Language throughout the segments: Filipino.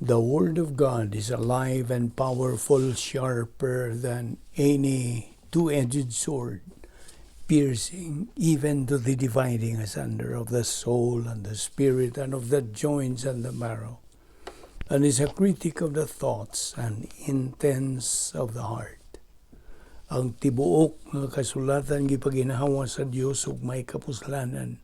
The Word of God is alive and powerful, sharper than any two-edged sword, piercing even to the dividing asunder of the soul and the spirit and of the joints and the marrow, and is a critic of the thoughts and intents of the heart. Ang tibuok nga kasulatan gipaginahawa sa Dios ug may kapuslanan,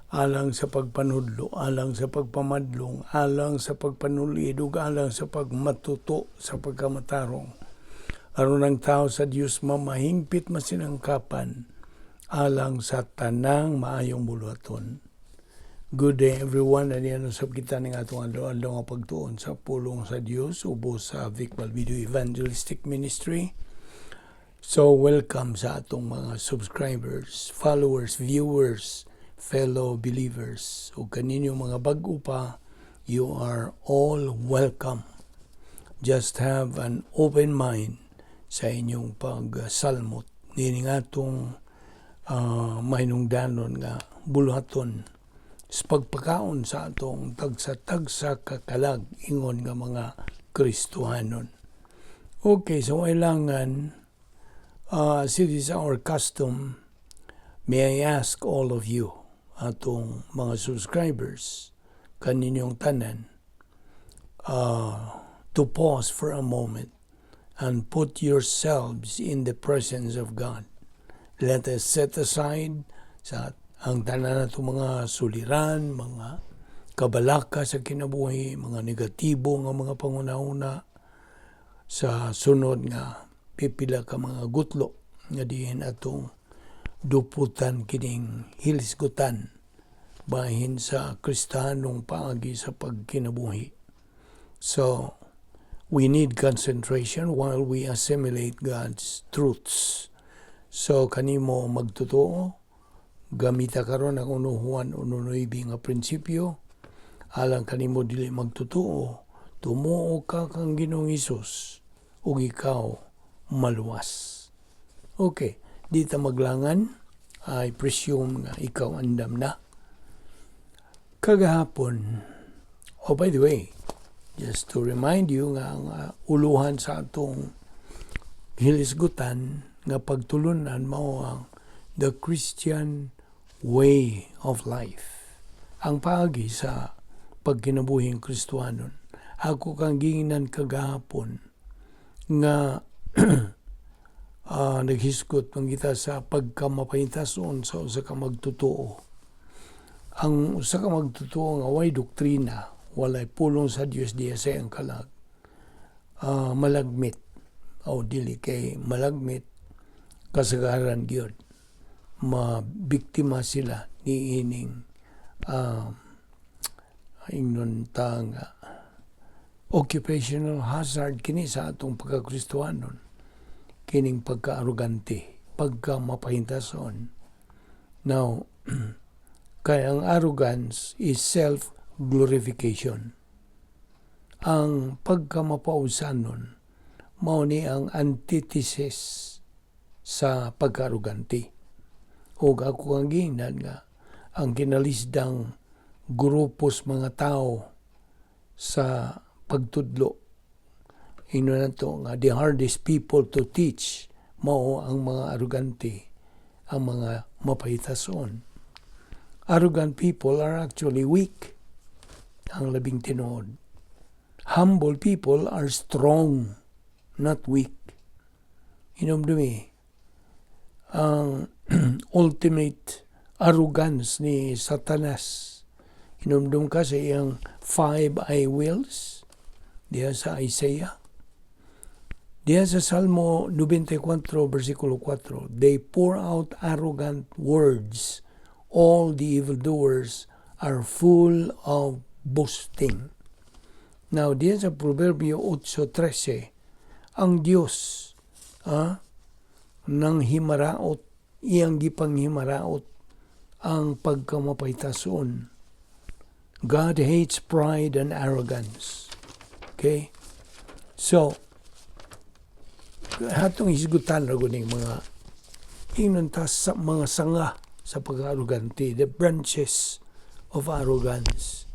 alang sa pagpanudlo, alang sa pagpamadlong, alang sa pagpanulid, ug alang sa pagmatuto sa pagkamatarong. Aron ang tao sa Dios mamahingpit masinangkapan, alang sa tanang maayong buluhaton. Good day everyone, and yan usab kita ning atong adlaw nga pagtuon sa pulong sa Dios ubos sa Balbido Evangelistic Ministry. So welcome sa atong mga subscribers, followers, viewers, fellow believers, o kaninyo mga bag-o pa, you are all welcome. Just have an open mind sa inyong pagsalmot. Nining atong mahinungdanon nga buluhaton sa pagpakaon sa atong tagsa-tagsa kakalag ingon nga mga Kristohanon. Okay, so kailangan, as it is our custom, may I ask all of you, atong mga subscribers, kaninyong tanan, to pause for a moment and put yourselves in the presence of God. Let us set aside sa ang tanan nato mga suliran, mga kabalaka sa kinabuhi, mga negatibo nga mga pangunahuna sa sunod nga pipila ka mga gutlo nga diin atong duputan kining hilisgutan bahin sa Kristiyanong paagi sa pagkinabuhi. So, we need concentration while we assimilate God's truths. So, kanimo magtotoo, gamita karon ang unuhuan ununoybi nga prinsipyo, alang kanimo dili magtotoo, tumuo ka kang Ginoong Hesus, ug ikaw maluwas. Okay. Di ta maglangan, I presume nga ikaw andam na. Kagahapon, by the way, just to remind you nga ang uluhan sa atong hilisgutan nga pagtulunan mao ang the Christian way of life. Ang paagi sa pagkinabuhing Kristohanon. Ako kang ginginan kagahapon nga naghisgot pangita sa pagkamapahitason sa usa ka magtotoo. Ang usa ka magtotoo nga way doktrina, walay pulong sa Dios diya sa ang kalag, malagmit o dili kay malagmit kasagaran gyud mabiktima sila ni ining ingnon tang occupational hazard kini sa atong pagkakristohanon. Kining pagka-arugante, pagka-mapahitason. Now, kaya ang arrogance is self-glorification. Ang pagka-mapausanon, mao ni ang antithesis sa pagka-arugante. O ako ang gingan nga, ang kinalisdang grupos mga tao sa pagtudlo, ino na to nga the hardest people to teach mao ang mga arugante, ang mga mapahitason. Arrogant people are actually weak, ang labing tinuod. Humble people are strong, not weak. Inomdumi, ang ultimate arrogance ni Satanas. Inomdum ka sa iyang 5 I wills diya sa Isaiah. Diya sa Salmo 94, versikulo 4, they pour out arrogant words. All the evildoers are full of boasting. Now, diya sa Proverbio 8:13, ang Diyos nang himaraot, iyang gipanghimaraot ang pagkamapahitason. God hates pride and arrogance. Okay? So, hatong hisgutan ra guning mga inuntas sa mga sanga sa pag-arrogante, the branches of arrogance.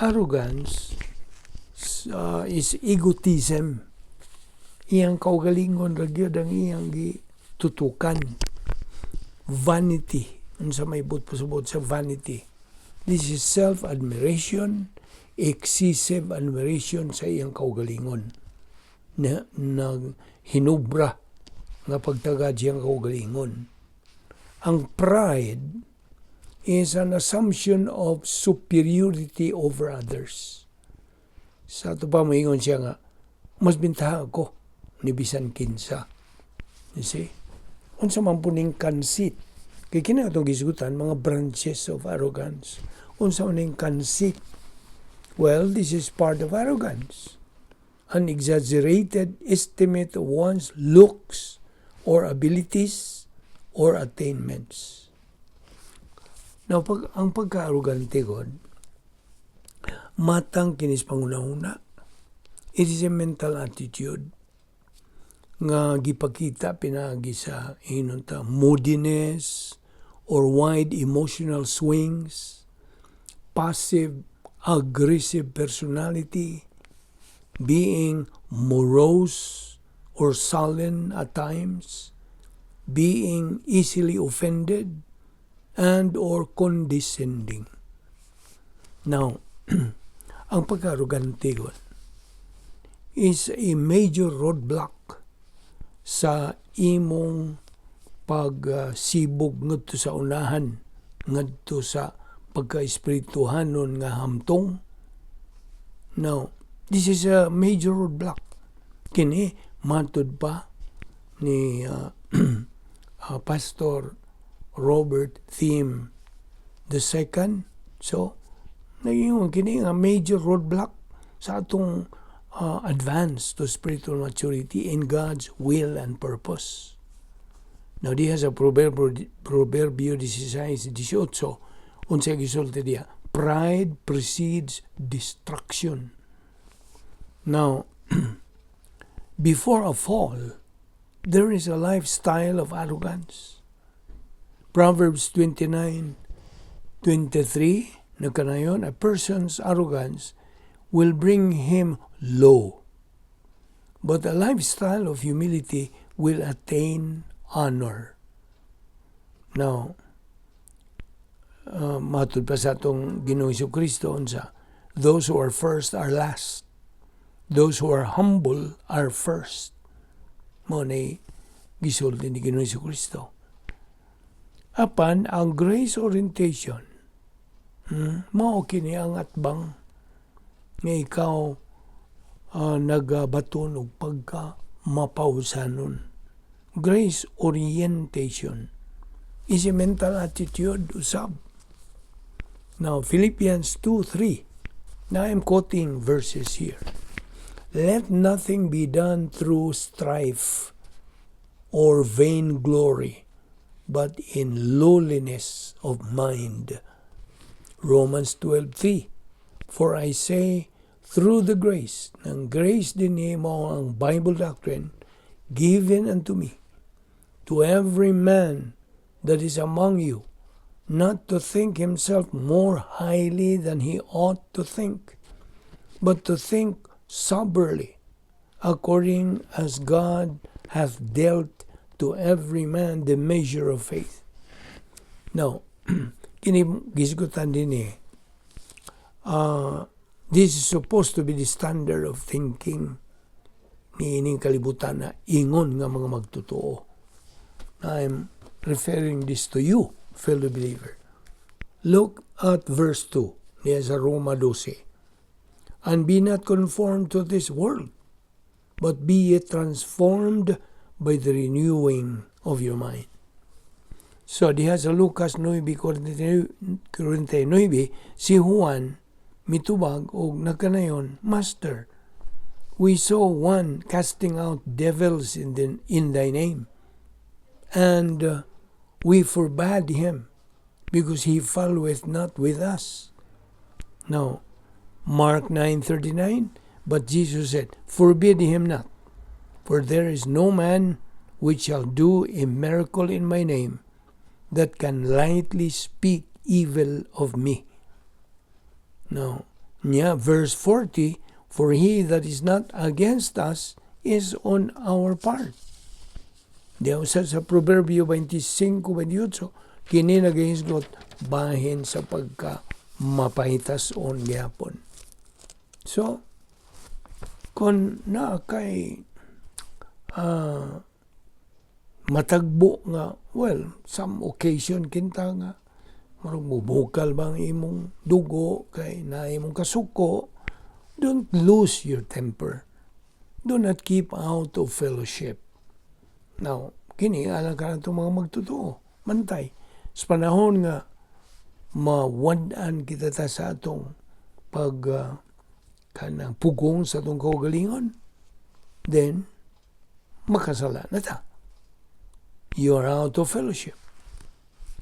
Arrogance is egotism. Iyang kaugalingon ragyod ang iyang tutukan. Vanity. Unsa may pasubot sa vanity. This is self-admiration, excessive admiration sa iyang kaugalingon. Na hinubra nga pagtagad siyang kaugalingon. Ang pride is an assumption of superiority over others. Sa ito pa maingon siya nga, mas bintaha ako ni bisan kinsa. You see? Unsa man puning conceit. Kaya kina itong gisgutan, mga branches of arrogance. Unsa man conceit. Well, this is part of arrogance. An exaggerated estimate of one's looks or abilities or attainments. Now, ang pagka-arrogante God, matang kinis panguna-una. It is a mental attitude nga gipakita pinagi sa inunta moodiness or wide emotional swings, passive aggressive personality, being morose or sullen at times, being easily offended, and or condescending. Now, ang pagka-arrogante is a major roadblock sa imong pagsibog ngadto sa unahan, ngadto sa pagka-espirituhanon nga hamtong. Now, this is a major roadblock. Kini matud pa ni Pastor Robert Thiem II. So, naging kini nga major roadblock sa atong advance to spiritual maturity in God's will and purpose. Now, diha sa Proverbio 16:18, unsay gisulti diha, pride precedes destruction. Now, before a fall, there is a lifestyle of arrogance. Proverbs 29:23, nakanayon, a person's arrogance will bring him low, but a lifestyle of humility will attain honor. Now, matud pa sa itong Ginoong Jesucristo, unsa, those who are first are last. Those who are humble are first. Mo na gisulti ni Ginoong Jesucristo. Apan, ang grace orientation, mao kini ang atbang nga ikaw nagabaton og pagka mapausanon. Grace orientation is a mental attitude usab. Now, Philippians 2:3. Now I'm quoting verses here. Let nothing be done through strife or vainglory, but in lowliness of mind. Romans 12:3. For I say, through the grace, ng grace din mo ang Bible doctrine, given unto me, to every man that is among you, not to think himself more highly than he ought to think, but to think soberly, according as God hath dealt to every man the measure of faith. Now, kini gisgutan din this is supposed to be the standard of thinking ni ining kalibutan na ingon nga mga magtotoo. I'm referring this to you, fellow believer. Look at verse 2 niya sa Roma 12. And be not conformed to this world, but be ye transformed by the renewing of your mind. So, diha sa Lucas 9:49, si Juan mitubag og nagkanayon, Master, we saw one casting out devils in thy name, and we forbade him, because he followeth not with us. Now, Mark 9:39, but Jesus said, forbid him not, for there is no man which shall do a miracle in my name that can lightly speak evil of me. Now, verse 40, For he that is not against us is on our part. Diyaw sa Proverbio 25:28, kini nagahisgot bahin sa pagka mapahitas on gyapon. So, kung na kay matagbo nga, well, some occasion kinta nga, marang mubukal bang imong dugo, kay na imong kasuko, don't lose your temper. Do not keep out of fellowship. Now, kini alang ka na itong mga magtotoo, mantay. Sa panahon nga, mawadaan kita ta sa atong kanang pugong sa atong kaugalingon, then, makasala na ta. You are out of fellowship.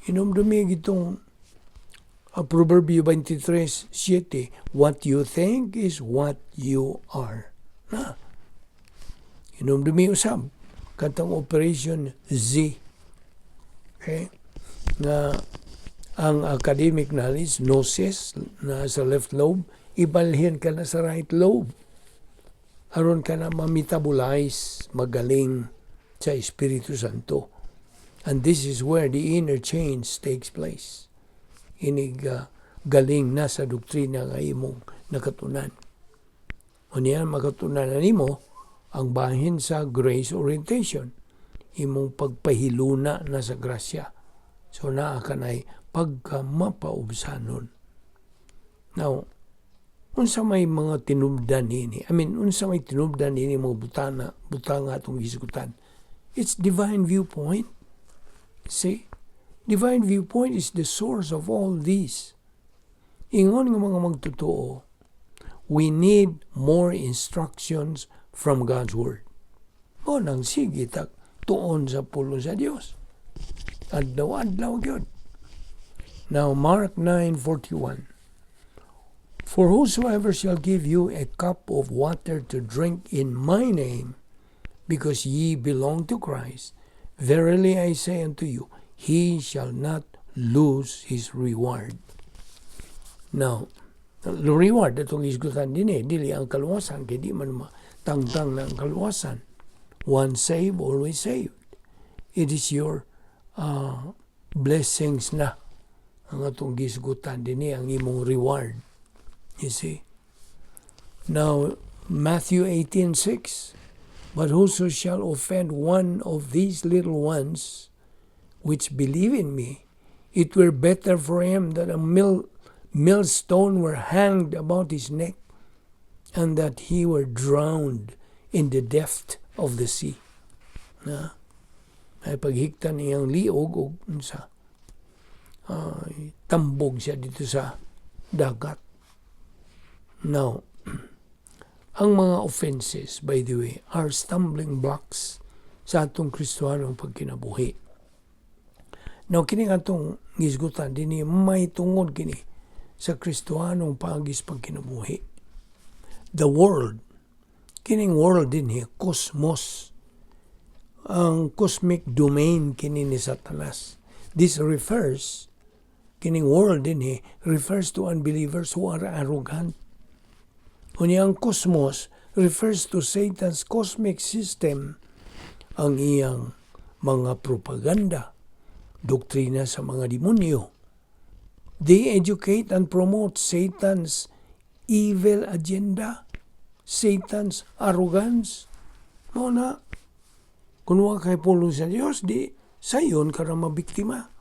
Inumdumig itong Proverbio 23:7, what you think is what you are. Na. Inumdumig usab katong Operation Z. Okay? Na ang academic knowledge, gnosis, na sa left lobe, ibalhin ka na sa right lobe. Aron ka na ma-metabolize, magaling sa Espiritu Santo. And this is where the inner change takes place. Inig galing na sa doktrina nga imong nakatunan. O niyan makatunan na nimo ang bahin sa grace orientation. Imong pagpahiluna na sa grasya. So naa ka na'y pagka mapaubsanon. Now, unsa may mga tinubdan nini? Unsa may tinubdan nini mo butanga atong hisgutan? It's divine viewpoint. See? Divine viewpoint is the source of all these. Ingon nga mga magtotoo, we need more instructions from God's Word. O nang sige tak tuon sa pulo sa Dios. Adlaw-adlaw gyud. Now Mark 9:41. For whosoever shall give you a cup of water to drink in my name, because ye belong to Christ, verily I say unto you, he shall not lose his reward. Now, the reward itong isgutan din dili ang kaluwasan, kaya di man matangtang na ang kaluwasan. Once saved, always saved. It is your blessings na ang atong gisgutan din ang imong reward. You see? Now, Matthew 18:6, but whoso shall offend one of these little ones which believe in me, it were better for him that a millstone were hanged about his neck, and that he were drowned in the depth of the sea. Na, ay paghigtan niyang liog o sa tambog siya dito sa dagat. Now, ang mga offenses, by the way, are stumbling blocks sa atong Kristohanong pagkinabuhi. Now, kini atong gisgutan, dini may tungod kini sa Kristohanong pagis pagkinabuhi. The world, kining world din cosmos, ang cosmic domain kini ni Satanas. This refers, kining world din refers to unbelievers who are arrogant. Unyang cosmos refers to Satan's cosmic system, ang iyang mga propaganda, doktrina sa mga demonyo. They educate and promote Satan's evil agenda, Satan's arrogance. Mo na, kung wa kay pulong sa Diyos, di sayon ka na mabiktima.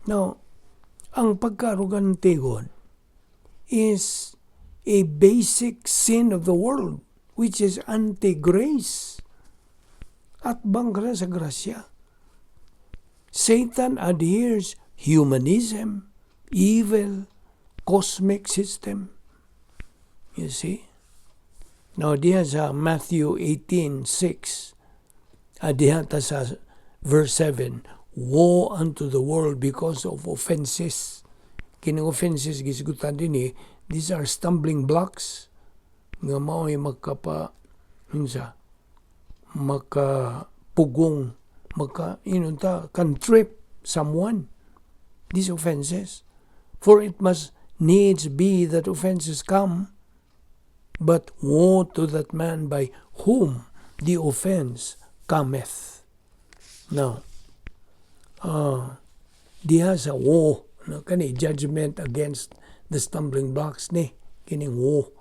Now, ang pagka-arrogante God is a basic sin of the world, which is anti-grace. At bang ka na sa grasya. Satan adheres humanism, evil, cosmic system. You see? Now, diha sa Matthew 18:6, diha ta sa verse 7, woe unto the world because of offenses. Kining offenses, gisgutan din these are stumbling blocks nga mao'y makapugong, can trip someone. These offenses. For it must needs be that offenses come but woe to that man by whom the offense cometh. Now, diha sa woe, kani judgment against the stumbling blocks ni, kining woe.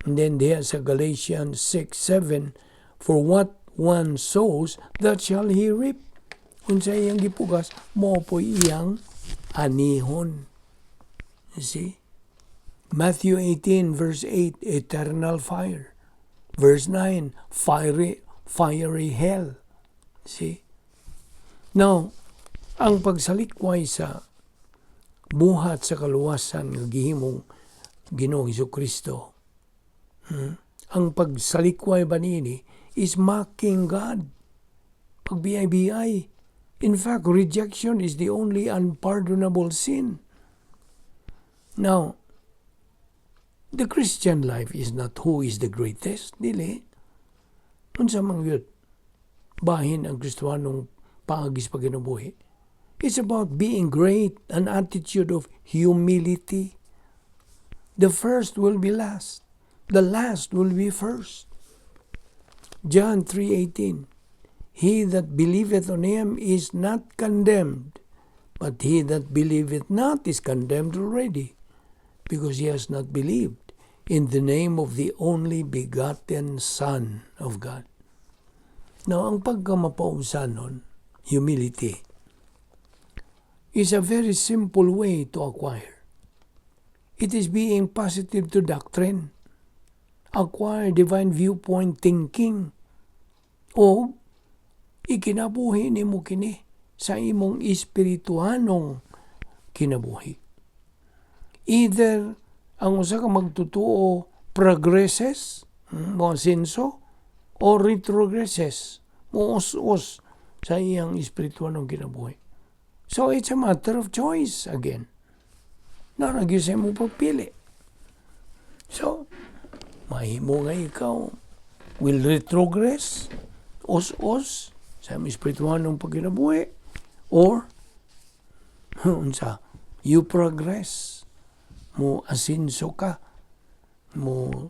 And then diha sa Galatians 6:7, for what one sows, that shall he reap. Kung sa iyang gipugas, mo po iyang anihon. You see? Matthew 18 verse 8, eternal fire. Verse 9, fiery hell. See? Now, ang pagsalikway sa buhat sa kaluwasan ng gihimong Ginoong Hesukristo, ang pagsalikway ba nini is mocking God. Pagbiyay-biyay. In fact, rejection is the only unpardonable sin. Now, the Christian life is not who is the greatest, dili. Unsa man gyud bahin ang Kristiyanong paagis pa kinabuhi. It's about being great, an attitude of humility. The first will be last. The last will be first. John 3:18. He that believeth on him is not condemned, but he that believeth not is condemned already, because he has not believed in the name of the only begotten Son of God. Now, ang pagkamapausanon, humility, is a very simple way to acquire. It is being positive to doctrine, acquire divine viewpoint thinking, o ikinabuhi ni mo kini sa imong espirituhanong kinabuhi. Either ang usa ka magtutuo progresses, mo asenso, o retrogresses, mo us-us sa iyang espirituhanong kinabuhi. So it's a matter of choice again. Naragyo mo pagpili. So, mahimo nga ikaw will retrogress, us-us, sa espirituhanong pagkinabuhi, or unsa, you progress, mo asenso ka, mo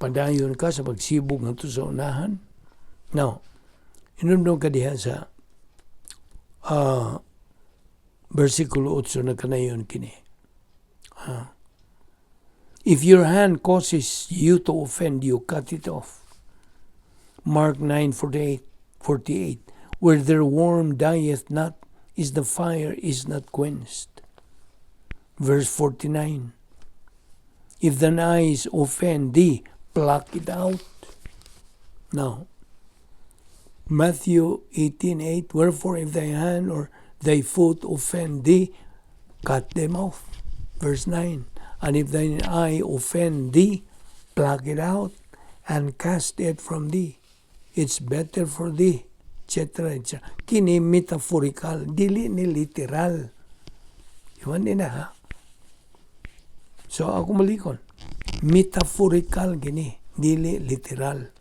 padayon ka sa pagsibog ng sa unahan. Now, inundong ka diha sa versikulo 8 na kanayon kini. If your hand causes you to offend you, cut it off. Mark 9:48, where their worm dieth not, is the fire is not quenched. Verse 49, if thine eyes offend thee, pluck it out. Now, Matthew 18:8, wherefore if thy hand or thy foot offend thee, cut them off. Verse 9, and if thine eye offend thee, pluck it out and cast it from thee. It's better for thee, etc. etc. Kini metaphorical, dili ni literal. Iwan din na, ha? So, ako malikon. Metaphorical gini, dili literal.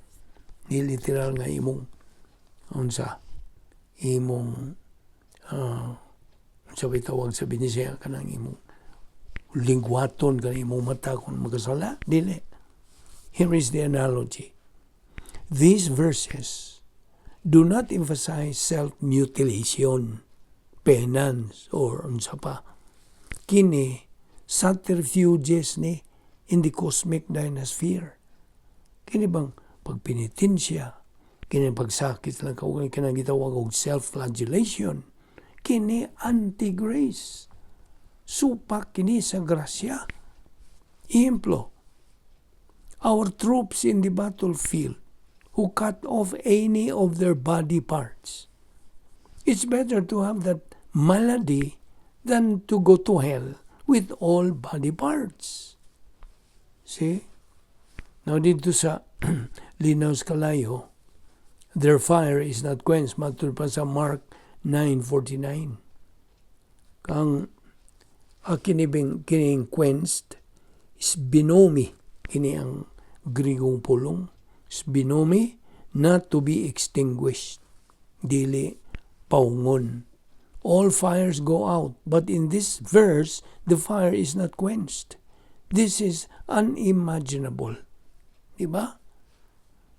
Dili literal nga imong, unsa, imong, sabi tawag sa binisya ka ng imong lingwaton, ka imong mata kung magkasala. Dili. Here is the analogy. These verses do not emphasize self-mutilation, penance, or unsa pa. Kini, subterfuges ni in the cosmic dynasphere. Kini bang pagpenitensya, kini pagsakit lang kaugan, kini gitawag og self-flagellation, kini anti-grace. Supak kini sa grasya. Ehemplo, our troops in the battlefield who cut off any of their body parts. It's better to have that malady than to go to hell with all body parts. See? Now dito sa Linaw Kalayo, their fire is not quenched. Matur pa sa Mark 9:49. Kang kining quenched is binomi. Kini ang Grigong pulong. Binomi, not to be extinguished. Dili paungon. All fires go out, but in this verse, the fire is not quenched. This is unimaginable. Di ba?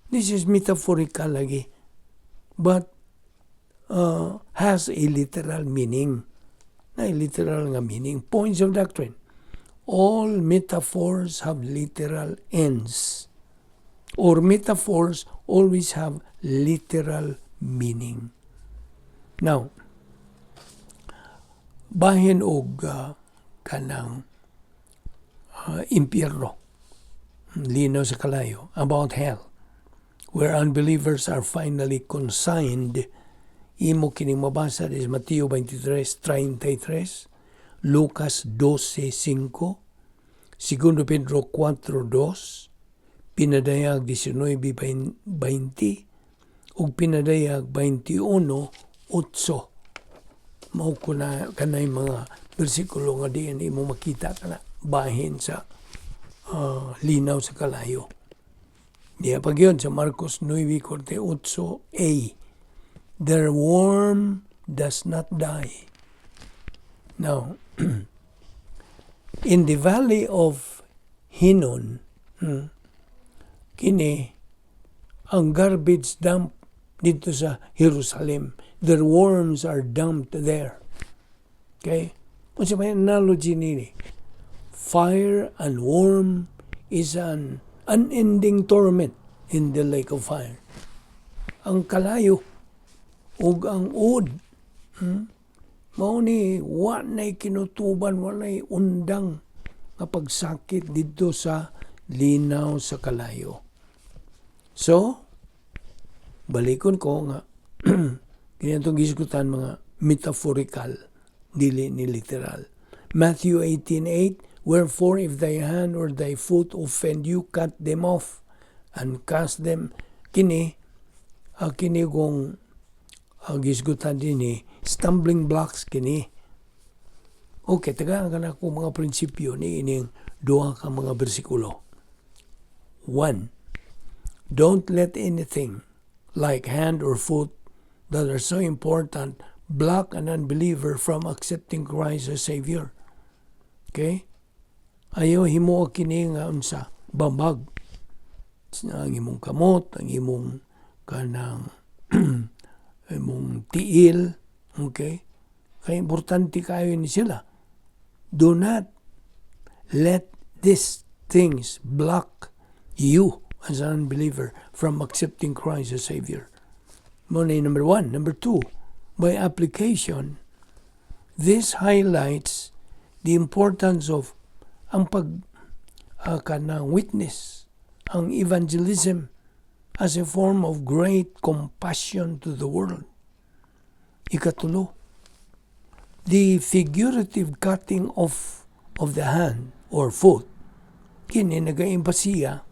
This is metaphorical lagi. But has a literal meaning. Na literal nga meaning. Points of doctrine. All metaphors have literal ends. Or metaphors always have literal meaning. Now, bahin og kanang impyerno, linaw sa kalayo, about hell, where unbelievers are finally consigned. Imo kining mabasa is Mateo 23:33, Lucas 12:5, 2 Pedro 4:2, pinadayag 19:20, ug pinadayag 21:8. Mao ko na kanay mga bersikulo nga diin imo makita kana bahin sa linaw sa kalayo. Diya pag yun sa Marcos 9:48a, their worm does not die. Now, in the valley of Hinnon, kini ang garbage dump dito sa Jerusalem. Their worms are dumped there. Okay? Kung sa may analogy nini, fire and worm is an unending torment in the lake of fire. Ang kalayo ug ang ud, mao ni wa nay kinutuban, wa nay undang nga pagsakit dito sa linaw sa kalayo. So, balikon ko nga kinatong gisgutan mga metaphorical, dili ni literal. Matthew 18:8, wherefore if thy hand or thy foot offend you, cut them off and cast them. Kini kung gisgutan din ni stumbling blocks kini. Okay, tagaan ka na ko mga prinsipyo ni ining duha ka mga bersikulo. 1. Don't let anything like hand or foot that are so important block an unbeliever from accepting Christ as Savior. Okay? Ayaw himo kini nga unsa bambag. Ang imong kamot, ang imong kanang imong tiil, okay? Kaya importante kayo ni sila. Do not let these things block you as an unbeliever from accepting Christ as Savior. Muna number 1. Number 2, by application, this highlights the importance of ang kanang witness, ang evangelism as a form of great compassion to the world. Ikatulo, the figurative cutting off of the hand or foot, kini nag-aimbasiya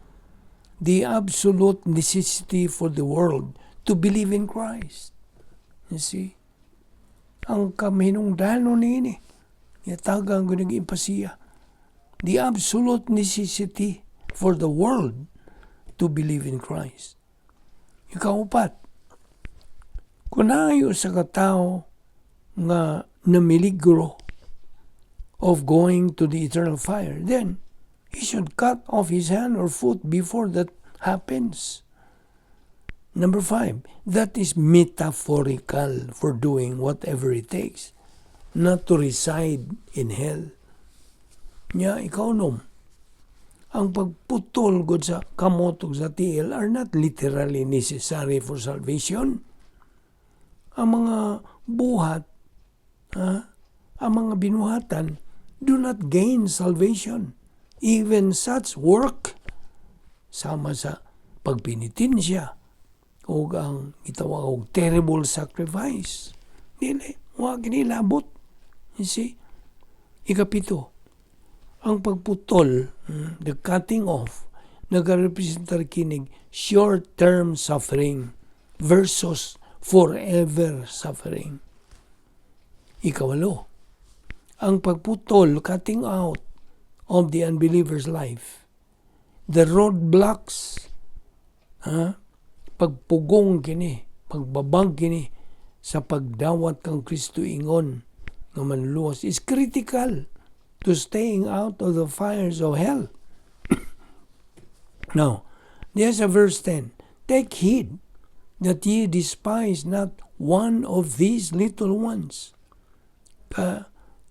the absolute necessity for the world to believe in Christ. You see? Ang kaminungdano nini, yatagang nag-aimbasiya the absolute necessity for the world to believe in Christ. Ikaupat, kung naayo sa katao nga namiligro of going to the eternal fire, then he should cut off his hand or foot before that happens. Number 5, that is metaphorical for doing whatever it takes, not to reside in hell. Nya, ikaw ang pagputol gud sa kamot ug sa tiil are not literally necessary for salvation. Ang mga buhat, ang mga binuhatan do not gain salvation. Even such work, sama sa pagpinitensya o ang gitawag og terrible sacrifice, dili, wag ginilabot. You see? Ikapito, ang pagputol, the cutting off, nagarepresentar kinig short-term suffering versus forever suffering. Ikawalo, ang pagputol, cutting out of the unbeliever's life, the roadblocks, pagpugong kini, pagbabag kini sa pagdawat kang Kristo ingon nga manluwas is critical to staying out of the fires of hell. Now, There's a verse 10. Take heed that ye despise not one of these little ones.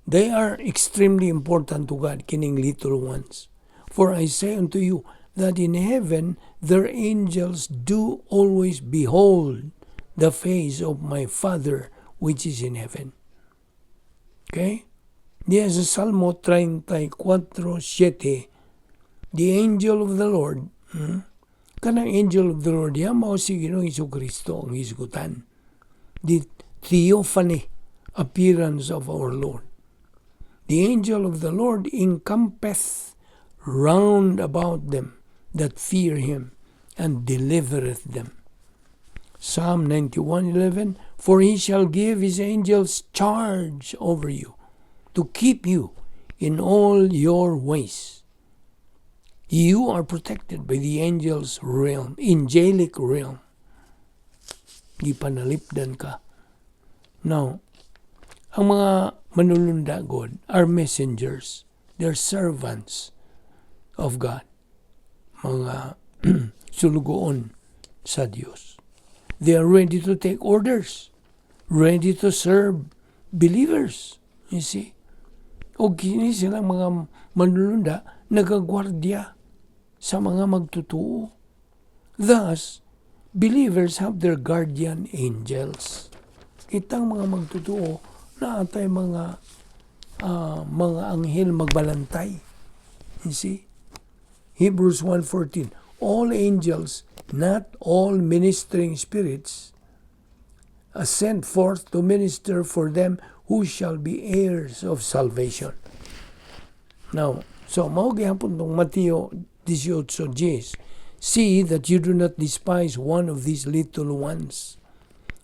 They are extremely important to God, kining little ones. For I say unto you, that in heaven their angels do always behold the face of my Father which is in heaven. Okay? Yes, Salmo 34:7, the angel of the Lord, kanang angel of the Lord, yan mao si Ginoong Jesucristo ang hisgutan. The theophany, appearance of our Lord. The angel of the Lord encampeth round about them that fear him, and delivereth them. Psalm 91:11, for he shall give his angels charge over you, to keep you in all your ways. You are protected by the angels' realm, angelic realm. Di panalipdan ka. Now, ang mga manulunda God are messengers. They're servants of God. Mga sulugoon sa Diyos. They are ready to take orders. Ready to serve believers. You see? O kini silang mga manulunda nagagwardya sa mga magtutuo. Thus, believers have their guardian angels. Kitang mga magtutuo na atay mga anghel magbalantay. You see? Hebrews 1:14, all angels, not all ministering spirits, are sent forth to minister for them who shall be heirs of salvation. Now, so mao gyapon tong Mateo 18:10. See that you do not despise one of these little ones.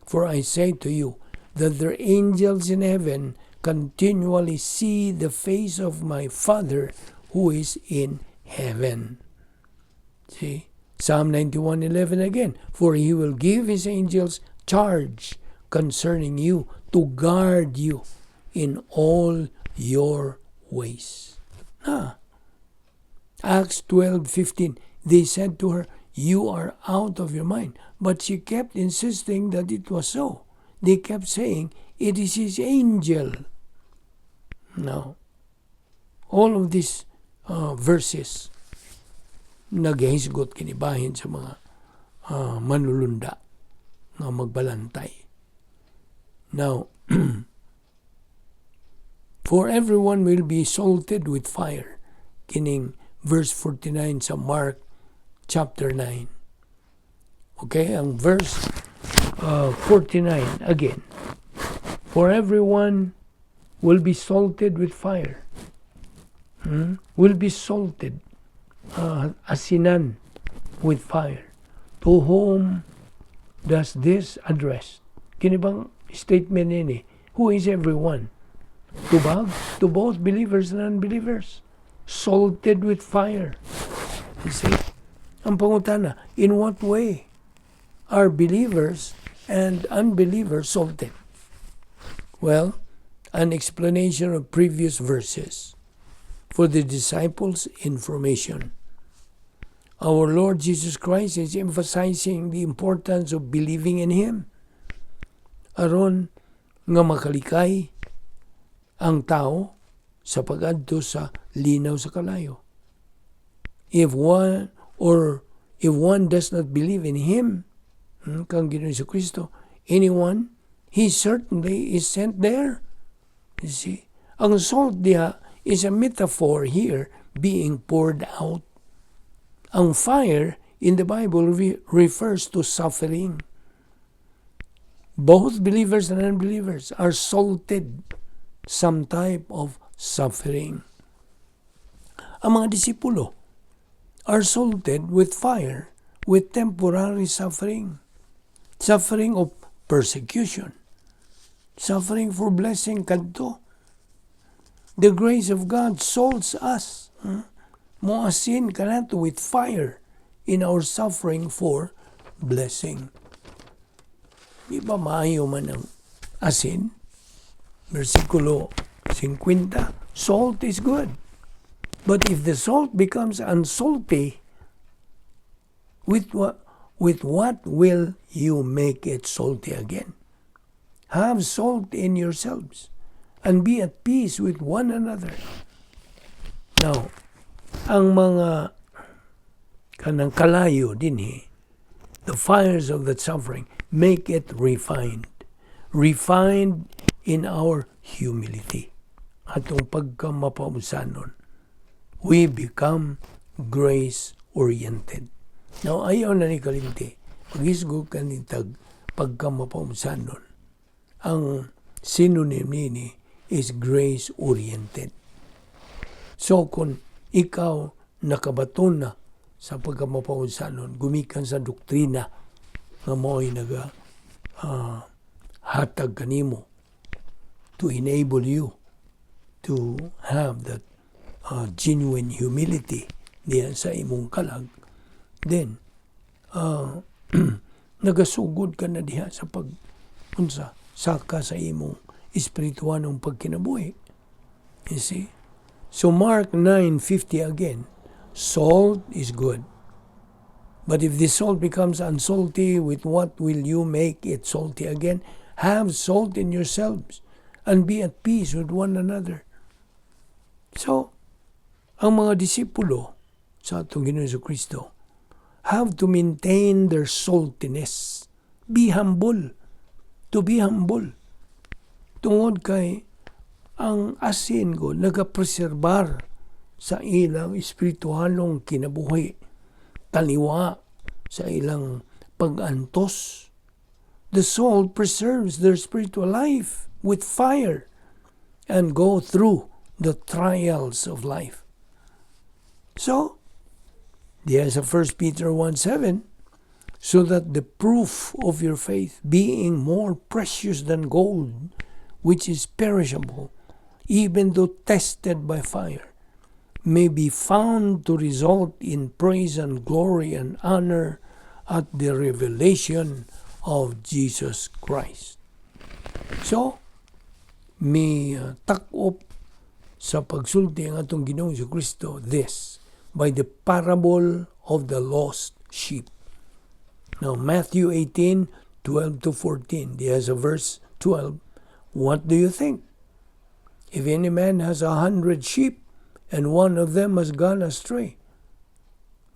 For I say to you that their angels in heaven continually see the face of my Father who is in heaven. See? Psalm 91:11 again. For he will give his angels charge concerning you to guard you in all your ways. Acts 12:15. They said to her, you are out of your mind. But she kept insisting that it was so. They kept saying, it is his angel. Now, all of these verses naghisgot kinibahin sa mga manulunda na magbalantay. Now, for everyone will be salted with fire. Kining verse 49 sa Mark chapter 9. Okay, ang verse 49 again. For everyone will be salted with fire. Will be salted, asinan with fire. To whom does this address? Kinibang statement nini? Who is everyone? To both believers and unbelievers. Salted with fire. You see? Ang pangutana, in what way are believers and unbelievers salted? Well, an explanation of previous verses for the disciples' information. Our Lord Jesus Christ is emphasizing the importance of believing in Him. Aron nga makalikay ang tao sa pag-adto sa linaw sa kalayo. If one does not believe in Him, kang Ginoong Jesucristo, anyone, he certainly is sent there. You see? Ang salt diha is a metaphor here being poured out. Ang fire in the Bible refers to suffering. Both believers and unbelievers are salted some type of suffering. Ang mga disipulo are salted with fire, with temporary suffering. Suffering of persecution. Suffering for blessing kadto. The grace of God salts us. Moasin kanato with fire in our suffering for blessing. Di ba maayo man ang asin? Versikulo 50, salt is good. But if the salt becomes unsalty, With what will you make it salty again? Have salt in yourselves, and be at peace with one another. Now, ang mga kanang kalayo dinhi, the fires of that suffering, make it refined. Refined in our humility. Atong pagkamapausanon, we become grace-oriented. Now, ayaw na ni kalimti, pag-isgog ka nitag pagkamapausanon, ang synonym nini is grace-oriented. So, kung ikaw nakabaton na sa pagkamapausanon, gumikan sa doktrina nga mo'y hatag kanimo to enable you to have that genuine humility diyan sa imong kalag, then nagasugod ka na diha sa saka sa imong espirituanong pagkinabuhi. You see? So Mark 9:50 again, salt is good. But if the salt becomes unsalty, with what will you make it salty again? Have salt in yourselves, and be at peace with one another. So, ang mga disipulo sa atong Ginoong Jesucristo have to maintain their saltiness. Be humble. To be humble. Tungod kay ang asin ko nagapreserbar sa ilang espiritualong kinabuhi, taliwa sa ilang pag-antos. The salt preserves their spiritual life with fire and go through the trials of life. So, there's a 1 Peter 1:7, so that the proof of your faith, being more precious than gold, which is perishable, even though tested by fire, may be found to result in praise and glory and honor at the revelation of Jesus Christ. So, may takop sa pagsulti ang atong Ginoong Jesucristo this, by the parable of the lost sheep. Now, Matthew 18:12-14, there's a verse 12. What do you think? If any man has 100 sheep, and one of them has gone astray,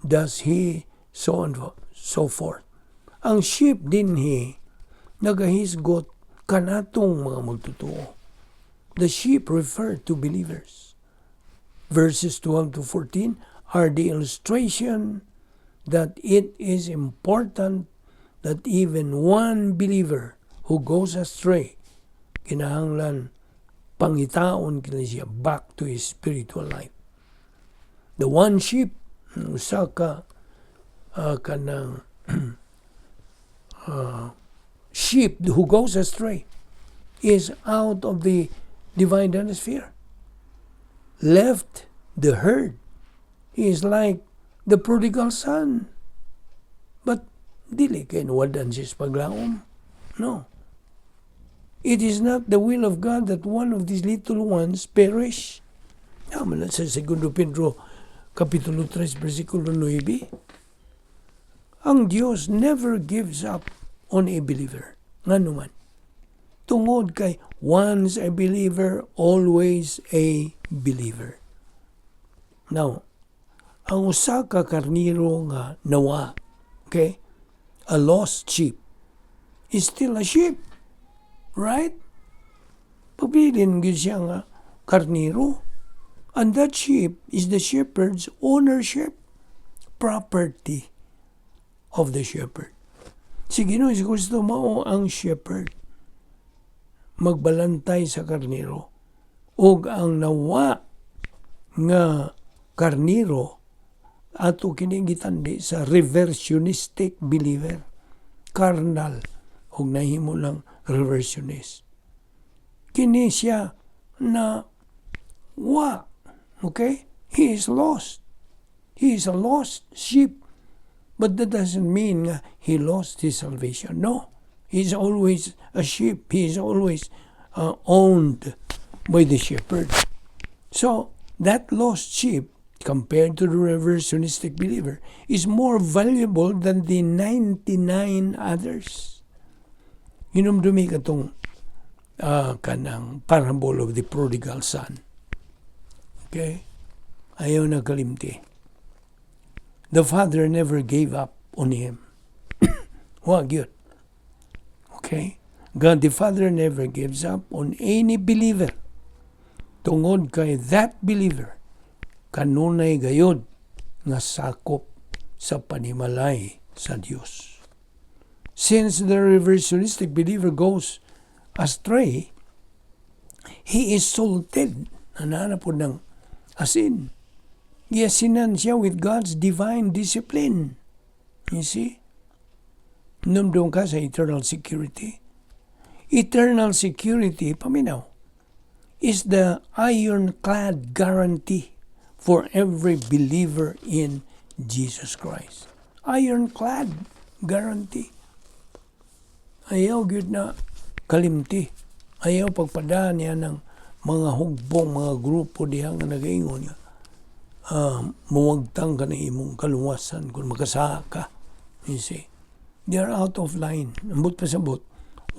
does he so on so forth? Ang sheep dinhi nagahisgot kanatong mga magtutuo. The sheep refer to believers. Verses 12-14 are the illustration that it is important that even one believer who goes astray, kinahanglan pangitaon kini siya back to his spiritual life. The one sheep, usa ka kanang sheep who goes astray is out of the divine atmosphere. Left the herd. He is like the prodigal son. But dili kay nawadan siya sa paglaom. No. It is not the will of God that one of these little ones perish. Naman sa 2 Pedro Kapitulo 3, versikulo 9. Ang Diyos never gives up on a believer. Nga naman. Tungod kay once a believer, always a believer. Now, ang usa ka karniro nga nawa, okay, a lost sheep, is still a sheep. Right? Pabilin gid siya nga karniro. And that sheep is the shepherd's ownership, property of the shepherd. Si Ginoong Jesucristo mao ang shepherd. Magbalantay sa karniro. Og ang nawa nga karniro ato kini gitandi sa reversionistic believer. Carnal. Og nahimo lang reversionist. Kini siya na wa. Okay? He is lost. He is a lost sheep. But that doesn't mean he lost his salvation. No. He is always a sheep. He is always owned by the shepherd. So, that lost sheep compared to the reversionistic believer, is more valuable than the 99 others. Dumi ka itong kanang parable of the prodigal son. Okay? Ayaw na kalimti. The father never gave up on him. Wag yun. Okay? God the Father never gives up on any believer. Tungod kay that believer, kanunay gayod nga sakop sa panimalay sa Dios. Since the reversionistic believer goes astray, he is salted. Nanana po ng asin. Giasinan siya with God's divine discipline. You see? Numdong ka sa eternal security. Eternal security, paminaw, is the ironclad guarantee for every believer in Jesus Christ. Ironclad guarantee. Ayaw gyud na kalimti. Ayaw pagpadaan niya ng mga hugbong, mga grupo diha nga nagaingon nga muwagtang ka na imong kaluwasan kung makasaha ka. You see? They are out of line. Ambot pa sabot,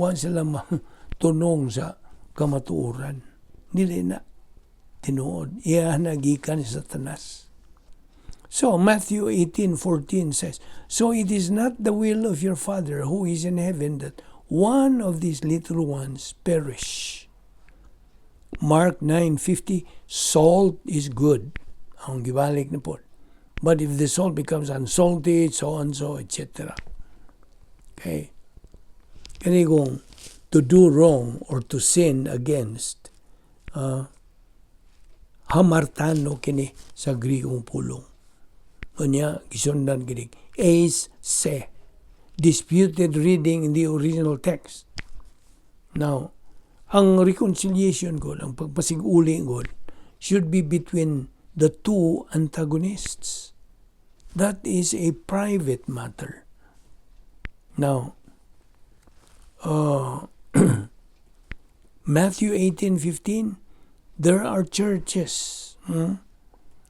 wa sila tunong sa kamatuoran. Dili na tinuod. Iya nagikan sa Satanas. So, Matthew 18:14 says, "So it is not the will of your Father who is in heaven that one of these little ones perish." Mark 9:50, "Salt is good." Ang gibalik na po. But if the salt becomes unsalted, so and so, etc. Okay? Kani kung to do wrong or to sin against, hamartano kini sa Grigong pulong. Kanya, gisundan kini. Ace se. Disputed reading in the original text. Now, ang reconciliation God, ang pagpasiguli God, should be between the two antagonists. That is a private matter. Now, Matthew 18:15, there are churches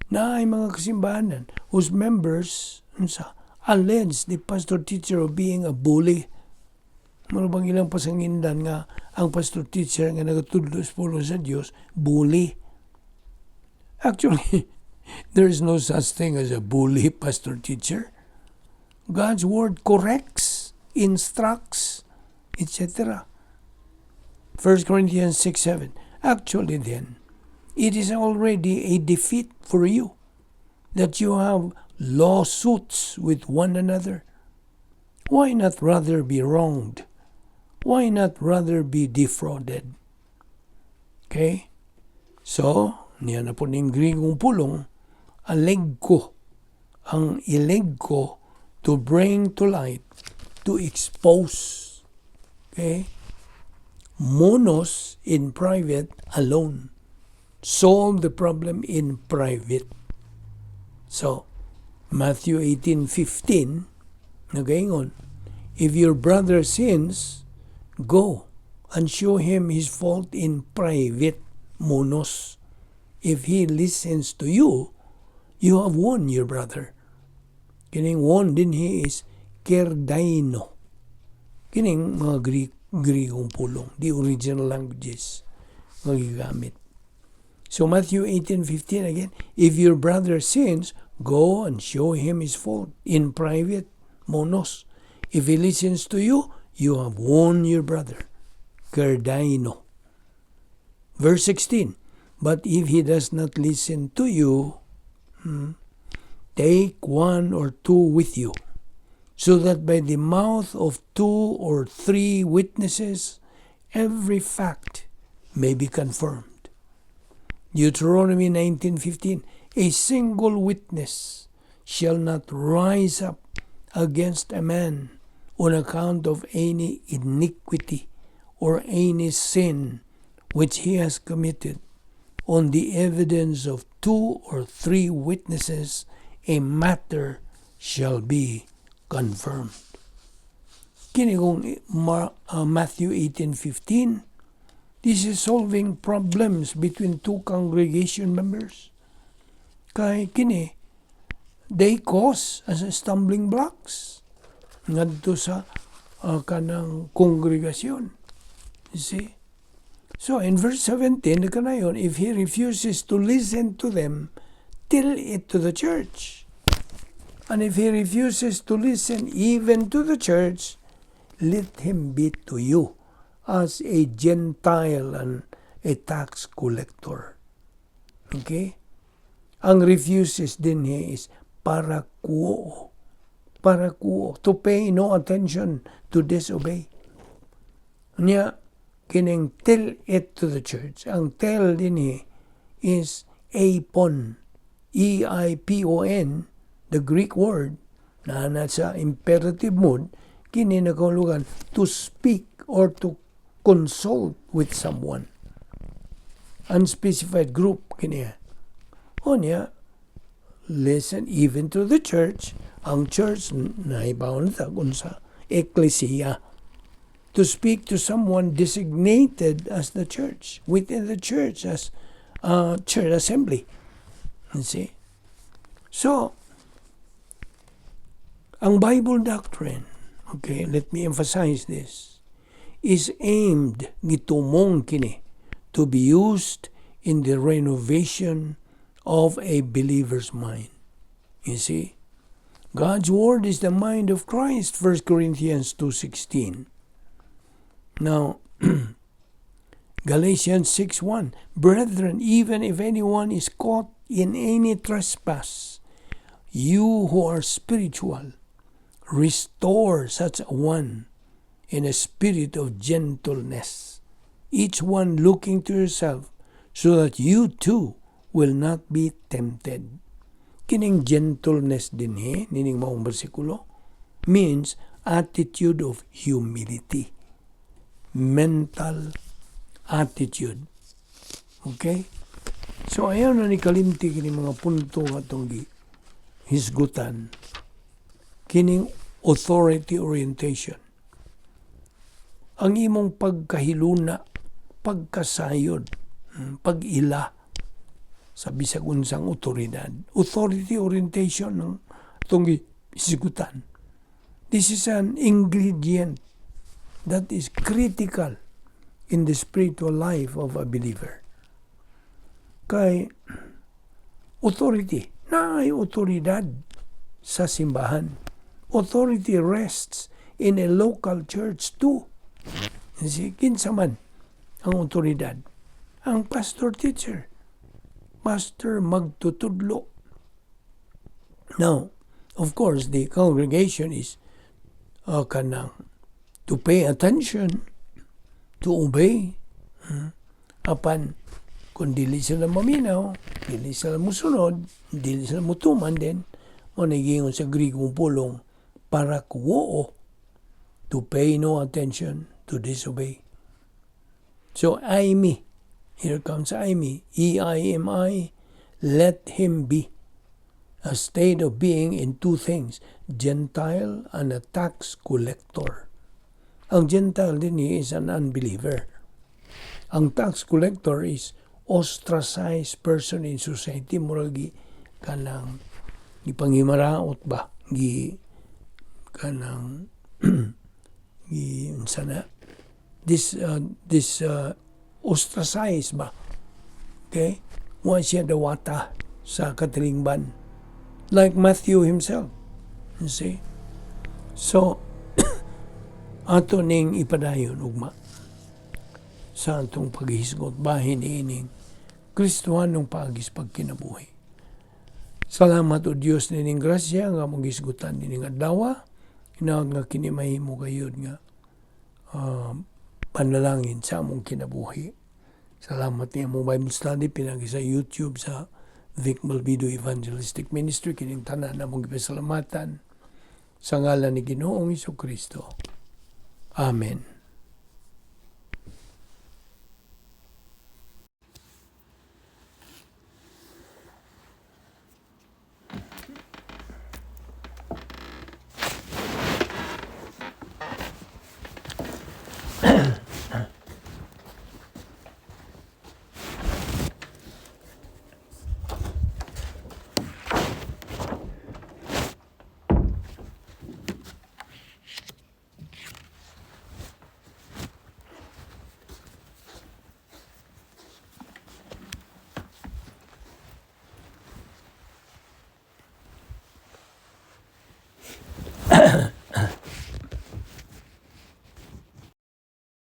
na ay mga kasimbahanan whose members allege the pastor teacher of being a bully. Ano bang ilang pasangindan nga ang pastor teacher nga nagatudlo sa Diyos, bully. Actually, there is no such thing as a bully pastor teacher. God's word corrects, instructs, etc. 1 Corinthians 6:7. Actually then, it is already a defeat for you that you have lawsuits with one another. Why not rather be wronged? Why not rather be defrauded? Okay? So, niya na po ning Grigong pulong, ang ileg ko to bring to light, to expose. Okay? Monos in private alone. Solve the problem in private. So, Matthew 18:15, nagaingon, if your brother sins, go and show him his fault in private, monos. If he listens to you, you have won your brother. Kining won din he is kerdaino. Kining mga Grigong pulong, the original languages magigamit. So Matthew 18:15 again, if your brother sins, go and show him his fault in private, monos. If he listens to you, you have won your brother, kerdaino. Verse 16, but if he does not listen to you, take one or two with you, so that by the mouth of 2 or 3 witnesses, every fact may be confirmed. Deuteronomy 19:15, a single witness shall not rise up against a man on account of any iniquity or any sin which he has committed. On the evidence of 2 or 3 witnesses, a matter shall be confirmed. Kini kung Matthew 18:15, this is solving problems between 2 congregation members. Kay kini, they cause as a stumbling blocks ngadto sa kanang kongregasyon. You see? So in verse 17, kanayon, if he refuses to listen to them, tell it to the church. And if he refuses to listen even to the church, let him be to you as a Gentile and a tax collector. Okay? Ang refuses din niya is parakuo. Parakuo. To pay no attention, to disobey. Niya, kining tell it to the church. Ang tell din niya is eipon. E-I-P-O-N, the Greek word, na nasa imperative mood, kini nagahulugan to speak or to consult with someone. Unspecified group, kini. O niya, listen even to the church. Ang church, naibawon na kung sa ecclesia. To speak to someone designated as the church, within the church as church assembly. You see? So, ang Bible doctrine, okay, let me emphasize this, is aimed gitumong kini to be used in the renovation of a believer's mind. You see? God's word is the mind of Christ, 1 Corinthians 2:16. Now, Galatians 6:1, brethren, even if anyone is caught in any trespass, you who are spiritual, restore such a one in a spirit of gentleness, each one looking to yourself, so that you too will not be tempted. Kining gentleness din nining maong bersikulo, means attitude of humility. Mental attitude. Okay? So, ayaw na ni kalimti kini mga punto atong hisgutan. Kining authority orientation. Ang imong pagkahiluna, pagkasayod, pag-ila sa bisag unsang otoridad. Authority orientation ng atong hisgutan. This is an ingredient that is critical in the spiritual life of a believer. Kay authority, naay otoridad sa simbahan. Authority rests in a local church too. Kinsa man ang otoridad? Ang pastor-teacher. Pastor magtutudlo. Now, of course, the congregation is kanang to pay attention, to obey. Apan, kung dili sila maminaw, dili sila musunod, dili sila mutuman din, o nagingon sa Grigong pulong, para kuwo, to pay no attention, to disobey. So, aimi, here comes aimi, E-I-M-I, let him be. A state of being in two things, Gentile and a tax collector. Ang Gentile din is an unbeliever. Ang tax collector is ostracized person in society. Murag kanang ipangimaraot ba? Kanang sana this ostracized ba? Okay? Wa siya dawata sa katilingban. Like Matthew himself. You see? So, ato ning ipadayon ugma sa atong paghisgot bahin ining Kristohanong paagis pagkinabuhi. Salamat o Dios nining grasya nga mong hisgutan nining adlaw. Inaot nga kini mahimo gayud nga panalangin sa among kinabuhi. Salamat niya mong Bible study pinagi sa YouTube sa Balbido Evangelistic Ministry. Kining tanan na mong ipasalamatan sa ngalan ni Ginoong Hesukristo. Amen.